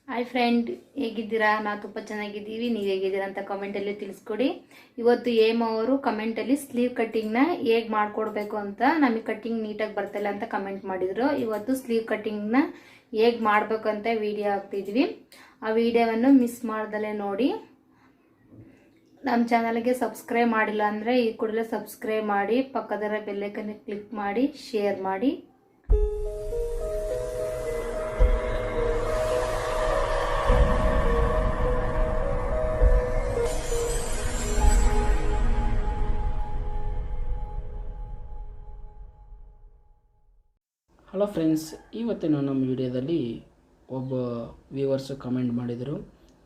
Hi friend, ಹೇಗಿದ್ದೀರಾ? ನಾವು ತುಂಬ ಚೆನ್ನಾಗಿದ್ದೀವಿ. ನೀವು ಹೇಗಿದ್ದೀರಾ ಅಂತ ಕಮೆಂಟಲ್ಲಿ ತಿಳಿಸ್ಕೊಡಿ. ಇವತ್ತು ಏಮ್ ಅವರು ಕಮೆಂಟಲ್ಲಿ ಸ್ಲೀವ್ ಕಟ್ಟಿಂಗ್ನ ಹೇಗೆ ಮಾಡಿಕೊಡ್ಬೇಕು ಅಂತ, ನಮಗೆ ಕಟ್ಟಿಂಗ್ ನೀಟಾಗಿ ಬರ್ತಿಲ್ಲ ಅಂತ ಕಮೆಂಟ್ ಮಾಡಿದರು. ಇವತ್ತು ಸ್ಲೀವ್ ಕಟ್ಟಿಂಗ್ನ ಹೇಗೆ ಮಾಡಬೇಕು ಅಂತ ವಿಡಿಯೋ ಹಾಕ್ತಿದ್ವಿ. ಆ ವಿಡಿಯೋವನ್ನು ಮಿಸ್ ಮಾಡ್ದಲೇ ನೋಡಿ. ನಮ್ಮ ಚಾನಲ್ಗೆ ಸಬ್ಸ್ಕ್ರೈಬ್ ಮಾಡಿಲ್ಲ ಅಂದರೆ ಈ ಕೂಡಲೇ ಸಬ್ಸ್ಕ್ರೈಬ್ ಮಾಡಿ, ಪಕ್ಕದಲ್ಲಿರೋ ಬೆಲ್ಲೈಕನ್ನ ಕ್ಲಿಕ್ ಮಾಡಿ, ಶೇರ್ ಮಾಡಿ. ಹಲೋ ಫ್ರೆಂಡ್ಸ್, ಇವತ್ತಿನ ನಮ್ಮ ವಿಡಿಯೋದಲ್ಲಿ ಒಬ್ಬ ವ್ಯೂವರ್ಸು ಕಮೆಂಟ್ ಮಾಡಿದರು,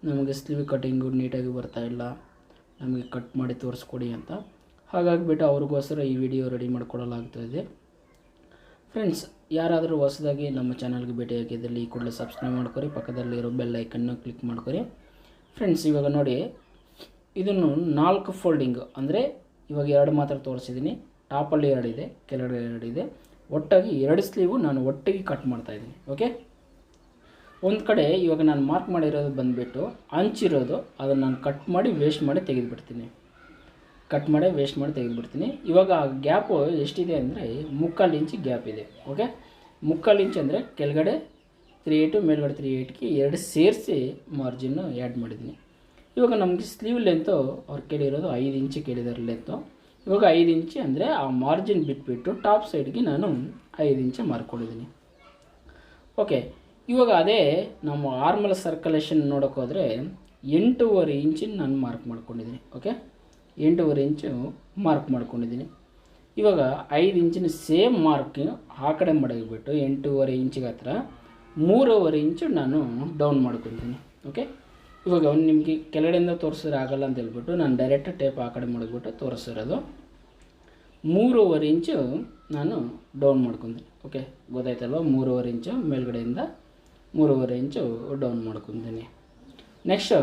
ನಮಗೆ ಸ್ಲೀವ್ ಕಟ್ಟಿಂಗು ನೀಟಾಗಿ ಬರ್ತಾಯಿಲ್ಲ, ನಮಗೆ ಕಟ್ ಮಾಡಿ ತೋರಿಸ್ಕೊಡಿ ಅಂತ. ಹಾಗಾಗಿಬಿಟ್ಟು ಅವ್ರಿಗೋಸ್ಕರ ಈ ವಿಡಿಯೋ ರೆಡಿ ಮಾಡಿಕೊಡಲಾಗ್ತಾಯಿದೆ. ಫ್ರೆಂಡ್ಸ್, ಯಾರಾದರೂ ಹೊಸದಾಗಿ ನಮ್ಮ ಚಾನಲ್ಗೆ ಭೇಟಿಯಾಗಿದ್ದಲ್ಲಿ ಈ ಕೂಡಲೇ ಸಬ್ಸ್ಕ್ರೈಬ್ ಮಾಡ್ಕೊರಿ, ಪಕ್ಕದಲ್ಲಿರೋ ಬೆಲ್ ಐಕನ್ನು ಕ್ಲಿಕ್ ಮಾಡ್ಕೊರಿ. ಫ್ರೆಂಡ್ಸ್, ಇವಾಗ ನೋಡಿ, ಇದನ್ನು 4 ಫೋಲ್ಡಿಂಗ್, ಅಂದರೆ ಇವಾಗ 2 ಮಾತ್ರ ತೋರಿಸಿದ್ದೀನಿ. ಟಾಪಲ್ಲಿ 2 ಇದೆ, ಕೆಳಗಡೆ 2 ಇದೆ. ಒಟ್ಟಾಗಿ 2 ಸ್ಲೀವು ನಾನು ಒಟ್ಟಿಗೆ ಕಟ್ ಮಾಡ್ತಾಯಿದ್ದೀನಿ. ಓಕೆ, ಒಂದು ಕಡೆ ಇವಾಗ ನಾನು ಮಾರ್ಕ್ ಮಾಡಿರೋದು ಬಂದುಬಿಟ್ಟು ಅಂಚಿರೋದು, ಅದನ್ನು ನಾನು ಕಟ್ ಮಾಡಿ ವೇಸ್ಟ್ ಮಾಡಿ ತೆಗೆದುಬಿಡ್ತೀನಿ. ಇವಾಗ ಆ ಗ್ಯಾಪು ಎಷ್ಟಿದೆ ಅಂದರೆ 3/4 ಇಂಚ್ ಗ್ಯಾಪ್ ಇದೆ. ಓಕೆ, 3/4 ಇಂಚ್ ಅಂದರೆ ಕೆಳಗಡೆ 3/8 ಮೇಲ್ಗಡೆ 3/8ಗೆ 2 ಸೇರಿಸಿ ಮಾರ್ಜಿನ್ನು ಆ್ಯಡ್ ಮಾಡಿದ್ದೀನಿ. ಇವಾಗ ನಮಗೆ ಸ್ಲೀವ್ ಲೆಂತು ಅವ್ರು ಕೇಳಿರೋದು 5 ಇಂಚ್ ಕೇಳಿದಾರೆ ಲೆಂತು. ಇವಾಗ 5 ಇಂಚ್ ಅಂದರೆ ಆ ಮಾರ್ಜಿನ್ ಬಿಟ್ಬಿಟ್ಟು ಟಾಪ್ ಸೈಡ್ಗೆ ನಾನು 5 ಇಂಚ್ ಮಾರ್ಕೊಂಡಿದ್ದೀನಿ. ಓಕೆ, ಇವಾಗ ಅದೇ ನಮ್ಮ ಆರ್ಮಲ್ ಸರ್ಕಲೇಷನ್ ನೋಡೋಕೆ ಹೋದರೆ 8.5 ಇಂಚಿನ ನಾನು ಮಾರ್ಕ್ ಮಾಡ್ಕೊಂಡಿದ್ದೀನಿ. ಓಕೆ, 8.5 ಇಂಚು ಮಾರ್ಕ್ ಮಾಡ್ಕೊಂಡಿದ್ದೀನಿ. ಇವಾಗ 5 ಇಂಚಿನ ಸೇಮ್ ಮಾರ್ಕ್ ಆ ಕಡೆ ಮಡಗಿಬಿಟ್ಟು 8.5 ಇಂಚಿಗೆ ಹತ್ರ 3.5 ಇಂಚು ನಾನು ಡೌನ್ ಮಾಡ್ಕೊತೀನಿ. ಓಕೆ, ಇವಾಗ ನಿಮಗೆ ಕೆಳಗಡೆಯಿಂದ ತೋರಿಸಿದ್ರೆ ಆಗಲ್ಲ ಅಂತ ಹೇಳ್ಬಿಟ್ಟು ನಾನು ಡೈರೆಕ್ಟ್ ಟೇಪ್ ಆ ಕಡೆ ಮಡಗಿಬಿಟ್ಟು ತೋರಿಸಿರೋದು. 3.5 ಇಂಚು ನಾನು ಡೌನ್ ಮಾಡ್ಕೊತೀನಿ. ಓಕೆ, ಗೊತ್ತಾಯ್ತಲ್ವ? 3.5 ಇಂಚು ಮೇಲ್ಗಡೆಯಿಂದ 3.5 ಇಂಚು ಡೌನ್ ಮಾಡ್ಕೊತೀನಿ. ನೆಕ್ಸ್ಟ್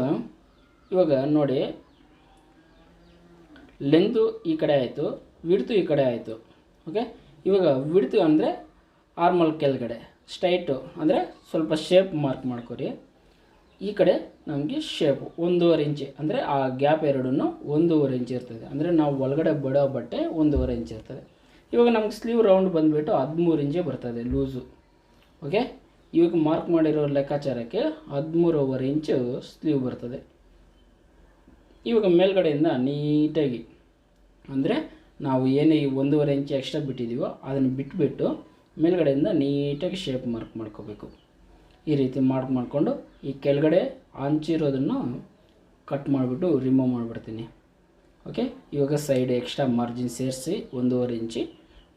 ಇವಾಗ ನೋಡಿ, ಲೆಂತು ಈ ಕಡೆ ಆಯಿತು, ವಿಡ್ತು ಈ ಕಡೆ ಆಯಿತು. ಓಕೆ, ಇವಾಗ ವಿಡ್ತು ಅಂದರೆ ಆರ್ಮಲ್ ಕೆಳಗಡೆ ಸ್ಟ್ರೈಟು ಅಂದರೆ ಸ್ವಲ್ಪ ಶೇಪ್ ಮಾರ್ಕ್ ಮಾಡ್ಕೊರಿ. ಈ ಕಡೆ ನಮಗೆ ಶೇಪು 1.5 ಇಂಚ್, ಅಂದರೆ ಆ ಗ್ಯಾಪ್ ಎರಡೂ 1.5 ಇಂಚ್ ಇರ್ತದೆ. ಅಂದರೆ ನಾವು ಒಳಗಡೆ ಬಿಡೋ ಬಟ್ಟೆ 1.5 ಇಂಚ್ ಇರ್ತದೆ. ಇವಾಗ ನಮ್ಗೆ ಸ್ಲೀವ್ ರೌಂಡ್ ಬಂದುಬಿಟ್ಟು 13 ಇಂಚೇ ಬರ್ತದೆ ಲೂಸು. ಓಕೆ, ಇವಾಗ ಮಾರ್ಕ್ ಮಾಡಿರೋ ಲೆಕ್ಕಾಚಾರಕ್ಕೆ 13.5 ಇಂಚು ಸ್ಲೀವ್ ಬರ್ತದೆ. ಇವಾಗ ಮೇಲ್ಗಡೆಯಿಂದ ನೀಟಾಗಿ, ಅಂದರೆ ನಾವು ಏನೇ 1.5 ಇಂಚ್ ಎಕ್ಸ್ಟ್ರಾ ಬಿಟ್ಟಿದ್ದೀವೋ ಅದನ್ನು ಬಿಟ್ಬಿಟ್ಟು ಮೇಲ್ಗಡೆಯಿಂದ ನೀಟಾಗಿ ಶೇಪ್ ಮಾರ್ಕ್ ಮಾಡ್ಕೋಬೇಕು. ಈ ರೀತಿ ಮಾರ್ಕ್ ಮಾಡಿಕೊಂಡು ಈ ಕೆಳಗಡೆ ಹಂಚಿರೋದನ್ನು ಕಟ್ ಮಾಡಿಬಿಟ್ಟು ರಿಮೂವ್ ಮಾಡಿಬಿಡ್ತೀನಿ. ಓಕೆ, ಇವಾಗ ಸೈಡ್ ಎಕ್ಸ್ಟ್ರಾ ಮಾರ್ಜಿನ್ ಸೇರಿಸಿ 1.5 ಇಂಚಿ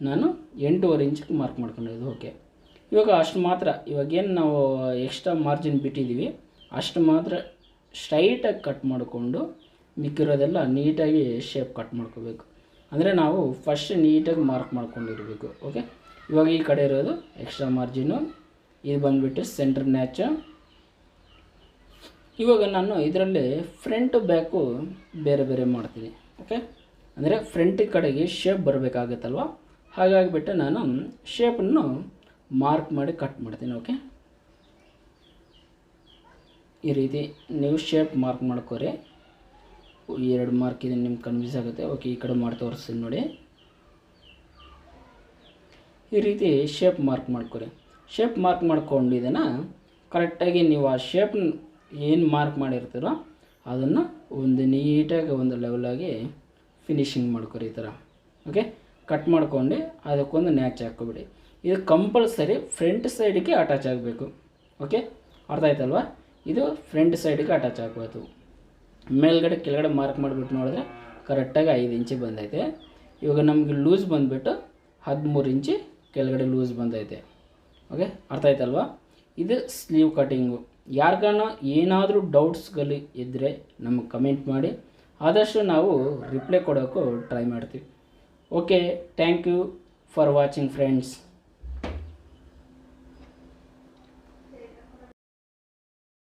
ನಾನು 8.5 ಇಂಚಿಗೆ ಮಾರ್ಕ್ ಮಾಡ್ಕೊಂಡಿದ್ದು. ಓಕೆ, ಇವಾಗ ಅಷ್ಟು ಮಾತ್ರ, ಇವಾಗೇನು ನಾವು ಎಕ್ಸ್ಟ್ರಾ ಮಾರ್ಜಿನ್ ಬಿಟ್ಟಿದ್ದೀವಿ ಅಷ್ಟು ಮಾತ್ರ ಸ್ಟ್ರೈಟಾಗಿ ಕಟ್ ಮಾಡಿಕೊಂಡು ಮಿಕ್ಕಿರೋದೆಲ್ಲ ನೀಟಾಗಿ ಶೇಪ್ ಕಟ್ ಮಾಡ್ಕೋಬೇಕು. ಅಂದರೆ ನಾವು ಫಸ್ಟ್ ನೀಟಾಗಿ ಮಾರ್ಕ್ ಮಾಡ್ಕೊಂಡಿರಬೇಕು. ಓಕೆ, ಇವಾಗ ಈ ಕಡೆ ಇರೋದು ಎಕ್ಸ್ಟ್ರಾ ಮಾರ್ಜಿನು, ಇದು ಬಂದುಬಿಟ್ಟು ಸೆಂಟ್ರ್ ನ್ಯಾಚು. ಇವಾಗ ನಾನು ಇದರಲ್ಲಿ ಫ್ರಂಟು ಬ್ಯಾಕು ಬೇರೆ ಬೇರೆ ಮಾಡ್ತೀನಿ. ಓಕೆ, ಅಂದರೆ ಫ್ರಂಟ್ ಕಡೆಗೆ ಶೇಪ್ ಬರಬೇಕಾಗತ್ತಲ್ವ, ಹಾಗಾಗಿಬಿಟ್ಟು ನಾನು ಶೇಪನ್ನು ಮಾರ್ಕ್ ಮಾಡಿ ಕಟ್ ಮಾಡ್ತೀನಿ. ಓಕೆ, ಈ ರೀತಿ ನೀವು ಶೇಪ್ ಮಾರ್ಕ್ ಮಾಡ್ಕೋರಿ. 2 ಮಾರ್ಕ್ ಇದೆ, ನಿಮ್ಗೆ ಕನ್ಫ್ಯೂಸ್ ಆಗುತ್ತೆ. ಓಕೆ, ಈ ಕಡೆ ಮಾಡಿ ತೋರಿಸ್ತೀನಿ ನೋಡಿ. ಈ ರೀತಿ ಶೇಪ್ ಮಾರ್ಕ್ ಮಾಡ್ಕೋರಿ. ಶೇಪ್ ಮಾರ್ಕ್ ಮಾಡ್ಕೊಂಡಿದ್ದೇನ ಕರೆಕ್ಟಾಗಿ ನೀವು ಆ ಶೇಪ್ನ ಏನು ಮಾರ್ಕ್ ಮಾಡಿರ್ತೀರೋ ಅದನ್ನು ಒಂದು ನೀಟಾಗಿ ಒಂದು ಲೆವೆಲಾಗಿ ಫಿನಿಶಿಂಗ್ ಮಾಡ್ಕೊರಿ ಈ ಥರ. ಓಕೆ, ಕಟ್ ಮಾಡ್ಕೊಂಡು ಅದಕ್ಕೊಂದು ನ್ಯಾಚ್ ಹಾಕ್ಕೊಬಿಡಿ. ಇದು ಕಂಪಲ್ಸರಿ ಫ್ರಂಟ್ ಸೈಡಿಗೆ ಅಟ್ಯಾಚ್ ಆಗಬೇಕು. ಓಕೆ, ಅರ್ಥ ಆಯ್ತಲ್ವ? ಇದು ಫ್ರಂಟ್ ಸೈಡಿಗೆ ಅಟ್ಯಾಚ್ ಆಗಬೇಕು. ಮೇಲ್ಗಡೆ ಕೆಳಗಡೆ ಮಾರ್ಕ್ ಮಾಡಿಬಿಟ್ಟು ನೋಡಿದ್ರೆ ಕರೆಕ್ಟಾಗಿ 5 ಇಂಚಿ ಬಂದೈತೆ. ಇವಾಗ ನಮಗೆ ಲೂಸ್ ಬಂದುಬಿಟ್ಟು 13 ಇಂಚಿ ಕೆಳಗಡೆ ಲೂಸ್ ಬಂದೈತೆ. ಓಕೆ, ಅರ್ಥ ಆಯ್ತಲ್ವ? ಇದು ಸ್ಲೀವ್ ಕಟ್ಟಿಂಗು. ಯಾರಿಗಾನ ಏನಾದರೂ ಡೌಟ್ಸ್ಗಳು ಇದ್ದರೆ ನಮಗೆ ಕಮೆಂಟ್ ಮಾಡಿ, ಆದಷ್ಟು ನಾವು ರಿಪ್ಲೈ ಕೊಡೋಕ್ಕೂ ಟ್ರೈ ಮಾಡ್ತೀವಿ. Okay, thank you for watching friends.